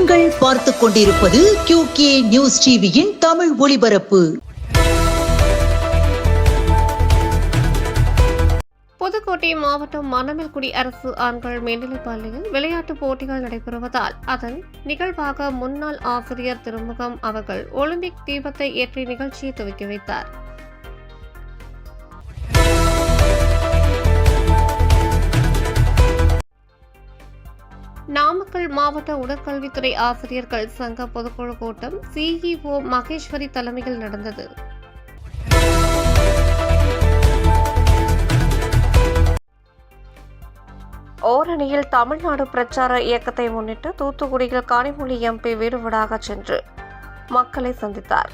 நீங்கள் பார்த்துக் கொண்டிருப்பது QK நியூஸ் டிவியின் தமிழ் ஒளிபரப்பு. புதுக்கோட்டை மாவட்டம் மணமேல்குடி அரசு ஆண்கள் மேல்நிலைப் பள்ளியில் விளையாட்டுப் போட்டிகள் நடைபெறுவதால் அதன் நிகழ்வாக முன்னாள் ஆசிரியர் திருமுகம் அவர்கள் ஒலிம்பிக் தீபத்தை ஏற்றி நிகழ்ச்சியை துவக்கி வைத்தார். நாமக்கல் மாவட்ட உடற்கல்வித்துறை ஆசிரியர்கள் சங்க பொதுக்குழு கூட்டம் CEO மகேஸ்வரி தலைமையில் நடந்தது. ஓரணியில் தமிழ்நாடு பிரச்சார இயக்கத்தை முன்னிட்டு தூத்துக்குடியில் கனிமொழி MP வீடு வீடாக சென்று மக்களை சந்தித்தார்.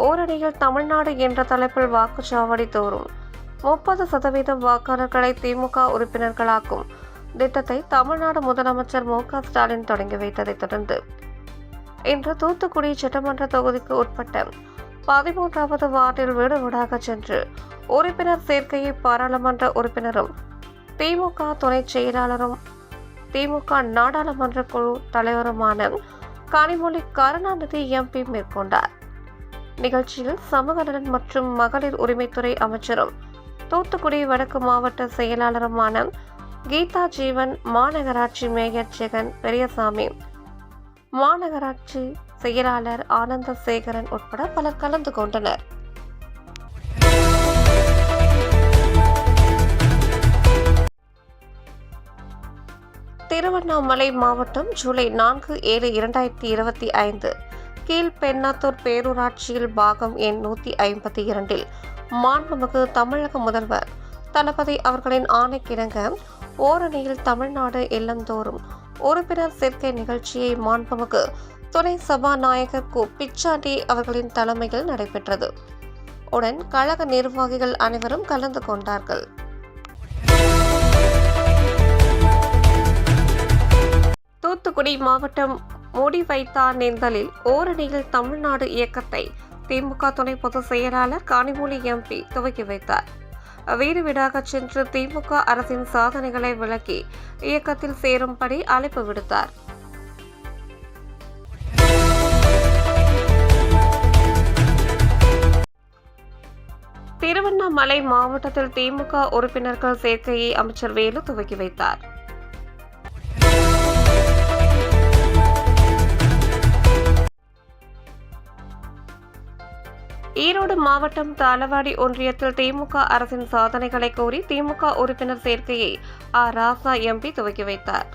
ஓரணியில் தமிழ்நாடு என்ற தலைப்பில் வாக்குச்சாவடி தோறும் 30% வாக்காளர்களை திமுக உறுப்பினர்களாக்கும் திட்டத்தை தமிழ்நாடு முதலமைச்சர் மு.க. ஸ்டாலின் தொடங்கி வைத்ததைத் தொடர்ந்து இன்று தூத்துக்குடி சட்டமன்ற தொகுதிக்கு உட்பட்ட 13வது வார்டில் வீடு வீடாக சென்று உறுப்பினர் சேர்க்கையை பாராளுமன்ற உறுப்பினரும் திமுக துணை செயலாளரும் திமுக நாடாளுமன்ற குழு தலைவருமான கனிமொழி கருணாநிதி MP மேற்கொண்டார். நிகழ்ச்சியில் சமூக நலன் மற்றும் மகளிர் உரிமைத்துறை அமைச்சரும் தூத்துக்குடி வடக்கு மாவட்ட செயலாளருமான கீதா ஜீவன், மாநகராட்சி மேயர் ஜெகன் பெரியசாமி, மாநகராட்சி செயலாளர் ஆனந்தசேகரன் உட்பட பலர் கலந்து கொண்டனர். திருவண்ணாமலை மாவட்டம் ஜூலை 4, 7, 2025 கீழ்பெண்ணாத்தூர் பேரூராட்சியில் பாகம் எண் 152 மாண்புமிகு தமிழக முதல்வர் தளபதி அவர்களின் ஆணைக்கிணங்க ஓரணியில் தமிழ்நாடு இல்லந்தோறும் உறுப்பினர் சேர்க்கை நிகழ்ச்சியை மாண்புமிகு துணை சபாநாயகர் கு. பிச்சாண்டி அவர்களின் தலைமையில் நடைபெற்றது. உடன் கழக நிர்வாகிகள் அனைவரும் கலந்து கொண்டார்கள். தூத்துக்குடி மாவட்டம் முடிவைத்தானேந்தலில் ஓரணியில் தமிழ்நாடு இயக்கத்தை திமுக துணை பொதுச் செயலாளர் கனிமொழி MP துவக்கி வைத்தார். வீடு வீடாக சென்று திமுக அரசின் சாதனைகளை விளக்கி இயக்கத்தில் சேரும்படி அழைப்பு விடுத்தார். திருவண்ணாமலை மாவட்டத்தில் திமுக உறுப்பினர்கள் சேர்க்கையை அமைச்சர் வேலு துவக்கி வைத்தார். ஈரோடு மாவட்டம் தாளவாடி ஒன்றியத்தில் திமுக அரசின் சாதனைகளை கோரி திமுக உறுப்பினர் சேர்க்கையை ராசா MP துவக்கி வைத்தார்.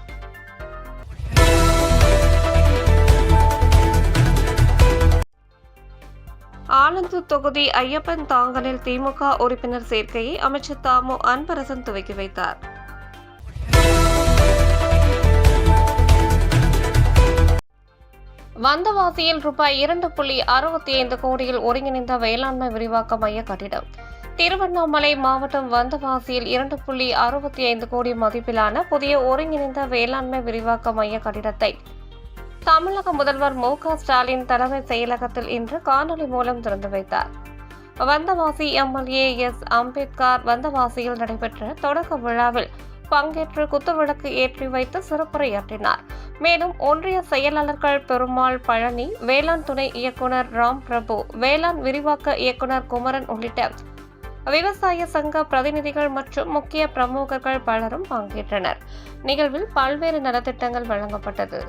ஆலந்தூர் தொகுதி ஐயப்பன் தாங்கலில் திமுக உறுப்பினர் சேர்க்கையை அமைச்சர் தாமு அன்பரசன் துவக்கி வைத்தார். வந்தவாசியில் ரூபாய் 2.65 கோடியில் ஒருங்கிணைந்த வேளாண்மை விரிவாக்க மைய கட்டிடம். திருவண்ணாமலை மாவட்டம் வந்தவாசியில் 2.65 கோடி மதிப்பிலான புதிய ஒருங்கிணைந்த வேளாண்மை விரிவாக்க மைய கட்டிடத்தை தமிழக முதல்வர் மு.க. ஸ்டாலின் தலைமை செயலகத்தில் இன்று காணொலி மூலம் திறந்து வைத்தார். Vandavasi MLA S. அம்பேத்கர் வந்தவாசியில் நடைபெற்ற தொடக்க விழாவில் பங்கேற்று குத்துவிளக்கு ஏற்றி வைத்து சிறப்புரையாற்றினார். மேலும் ஒன்றிய செயலாளர்கள் பெருமாள், பழனி, வேளாண் துணை இயக்குனர் ராம் பிரபு, வேளாண் விரிவாக்க இயக்குனர் குமரன் உள்ளிட்ட விவசாய சங்க பிரதிநிதிகள் மற்றும் முக்கிய பிரமுகர்கள் பலரும் பங்கேற்றனர். நிகழ்வில் பல்வேறு நலத்திட்டங்கள் வழங்கப்பட்டது.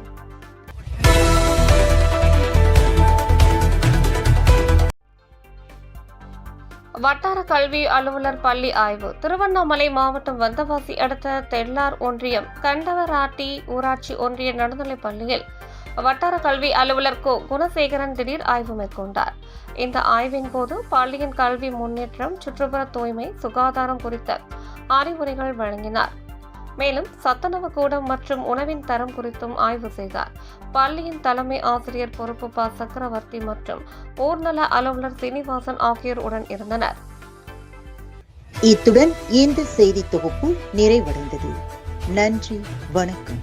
வட்டார கல்வி அலுவலர் பள்ளி ஆய்வு. திருவண்ணாமலை மாவட்டம் வந்தவாசி அடுத்த தெள்ளார் ஒன்றியம் கண்டவராட்டி ஊராட்சி ஒன்றிய நடுநிலைப் பள்ளியில் வட்டார கல்வி அலுவலர் கோ. குணசேகரன் திடீர் ஆய்வு மேற்கொண்டார். இந்த ஆய்வின் போது பள்ளியின் கல்வி முன்னேற்றம், சுற்றுப்புற தூய்மை, சுகாதாரம் குறித்த அறிவுரைகள் வழங்கினார். மேலும் சத்துணவு கூடம் மற்றும் உணவின் தரம் குறித்தும் ஆய்வு செய்தார். பள்ளியின் தலைமை ஆசிரியர் பொறுப்பு ப. சக்கரவர்த்தி மற்றும் ஊர்நல அலுவலர் சீனிவாசன் ஆகியோர் உடன் இருந்தனர். இத்துடன் இந்த செய்தி தொகுப்பு நிறைவடைந்தது. நன்றி, வணக்கம்.